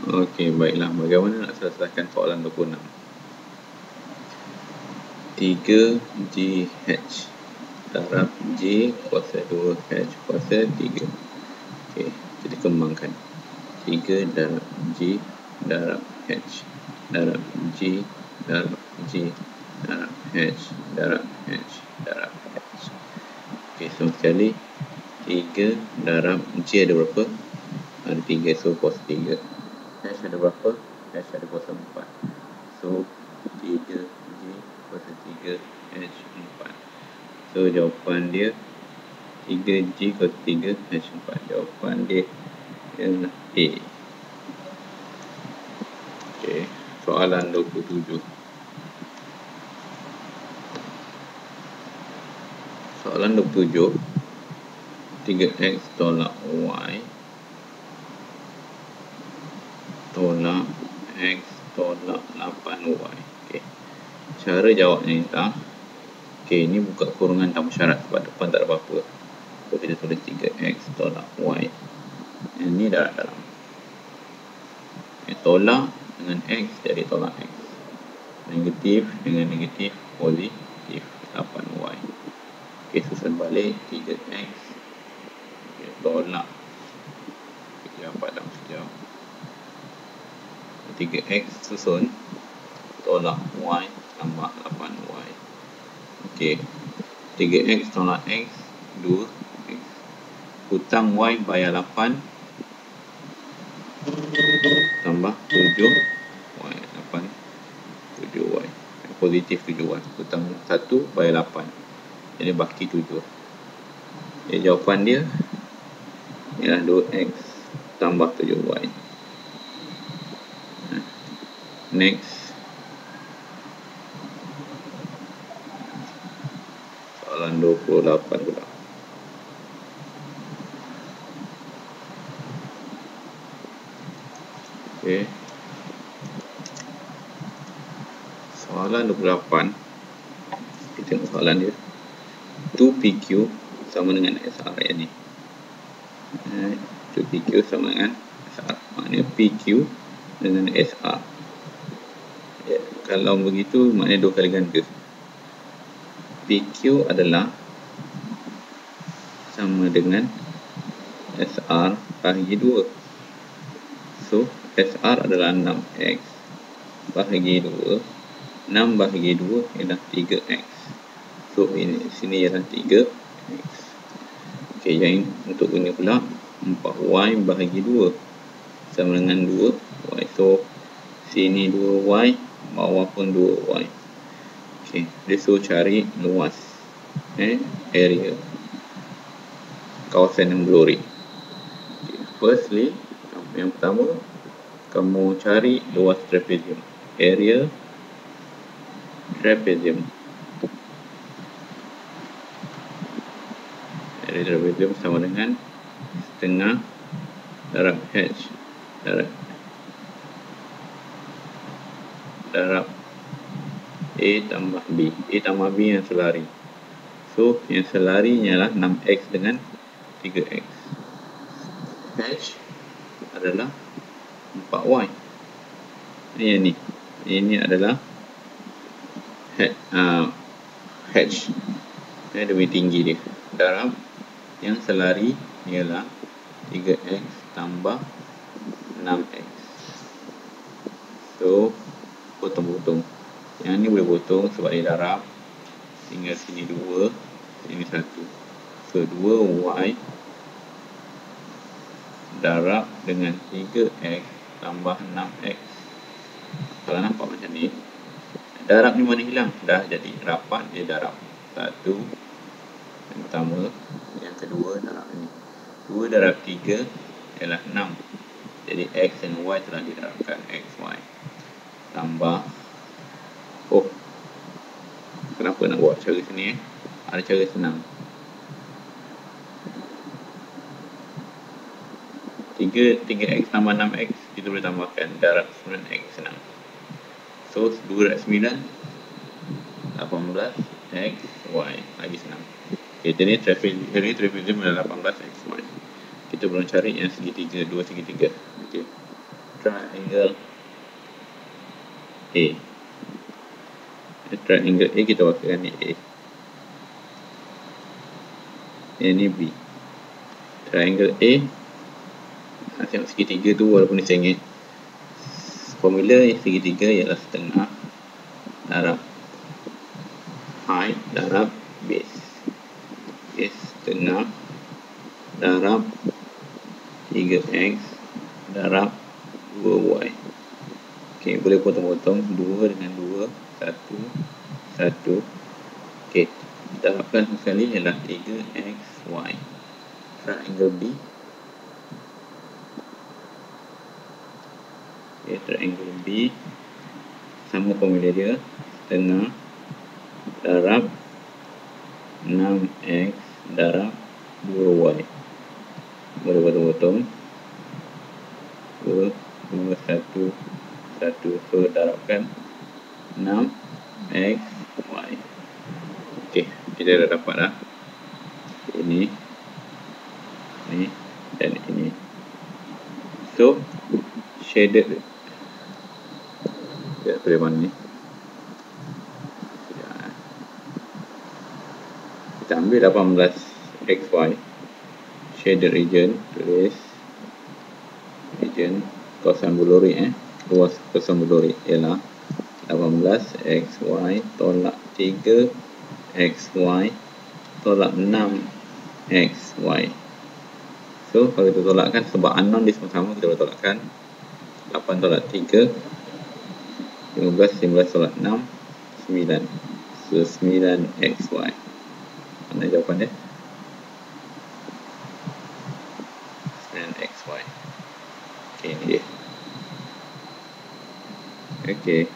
Okey, baiklah. Bagaimana nak selesaikan soalan 26? 3GH darab J kuasa 2H kuasa 3. Okey, kita kembangkan. 3 darab J darab H darab J darab J darab H darab H darab H. Okey, sama sekali 3 darab J ada berapa? Ada 3, so kuasa 3. H ada berapa? H ada kuasa 4. So 3J kuasa 3 H 4. So jawapan dia 3J kuasa 3 H 4. Jawapan dia ialah A. Okey, soalan 27. Soalan 27, 3x tolak y tolak x tolak 8y. Okey, cara jawabnya ni tak. Okey, ni buka kurungan tanpa syarat sebab depan tak ada apa-apa. So kita tulis 3x tolak y. Yang ni darab dalam. Tolak dengan x jadi tolak x. Negatif dengan negatif positif 8y. Okey, susun balik 3x. Okey, tolak. Kita dapat dalam sekejap. 3x susun tolak y tambah 8y. Okey, 3x tolak x 2x. Hutang y bayar 8 tambah 7y. 8 7y. Positif 7y. Hutang 1 bayar 8. Jadi baki 7. Jadi jawapan dia ialah 2x tambah 7y. Next. Soalan 28 pula. Okey. Soalan 28. Kita tengok soalan dia. 2PQ sama dengan SR yang ni. 2PQ sama dengan SR. Maknanya PQ dengan SR. Ya, kalau begitu maknanya 2 kali ganda. PQ adalah sama dengan SR bahagi 2. So, SR adalah 6x bahagi 2. 6 bahagi 2 ialah 3x. So, sini ialah 3x. Okey, yang untuk ini pula 4y bahagi 2 sama dengan 2y. So, sini 2y, bawah pun 2y. Okey, dia suruh cari luas area kawasan yang blue ring. Okay. Firstly, yang pertama kamu cari luas trapezium, area trapezium. Area trapezium sama dengan setengah darab H darab A tambah B. A tambah B yang selari. So, yang selari ialah 6x dengan 3x. H adalah 4y. Ini yang ni. Ini adalah H. Ini lebih tinggi dia. Darab yang selari ialah 3x tambah 6x. So, potong-potong. Yang ni boleh potong sebab dia darab. Tinggal sini 2, sini 1. So, 2y darab dengan 3x tambah 6x. Kalau nampak macam ni, darab ni mana hilang? Dah jadi rapat, dia darab. 1 yang pertama, yang kedua darab ni. 2 darab 3 ialah 6. Jadi x dan y telah didarabkan, x, y. Tambah, kenapa nak buat cara sini? Ada cara senang. 3x tambah 6x, kita boleh tambahkan darab 9x senang. So, 2 darab 9, 18x, y. Lagi senang. Okay, jadi trapezium adalah 18x, y. Kita belum cari yang segitiga, dua segitiga. Okay. triangle A. Triangle A kita wakilkan ni A. Ini B. Triangle A, tengok segitiga tu walaupun dia sengit. Formula segitiga ialah setengah darab height darab base. Okay, setengah darab 3x darab 2y. Okay, boleh potong-potong 2 dengan 2, 1, 1. Okay, darabkan sekali ialah 3xy. Triangle B. Okay, triangle B sama formula dia, setengah darab 6x darab 2y. Boleh potong-potong 2, 2, 1, 1. So darabkan 6xy. Okay, kita dah dapat dah ini dan ini. So shaded dia dari mana ni? Kita ambil 18xy shaded region, tulis region kawasan bulurik, luas kawasan bulurik ialah 18xy tolak 3xy tolak 6xy. So kalau kita tolakkan, sebab unknown dia sama-sama, kita boleh tolakkan 8 tolak 3, 15, 19 tolak 6, 9. So 9xy. Mana jawapan dia? 9xy. Okay, ni dia. Okay.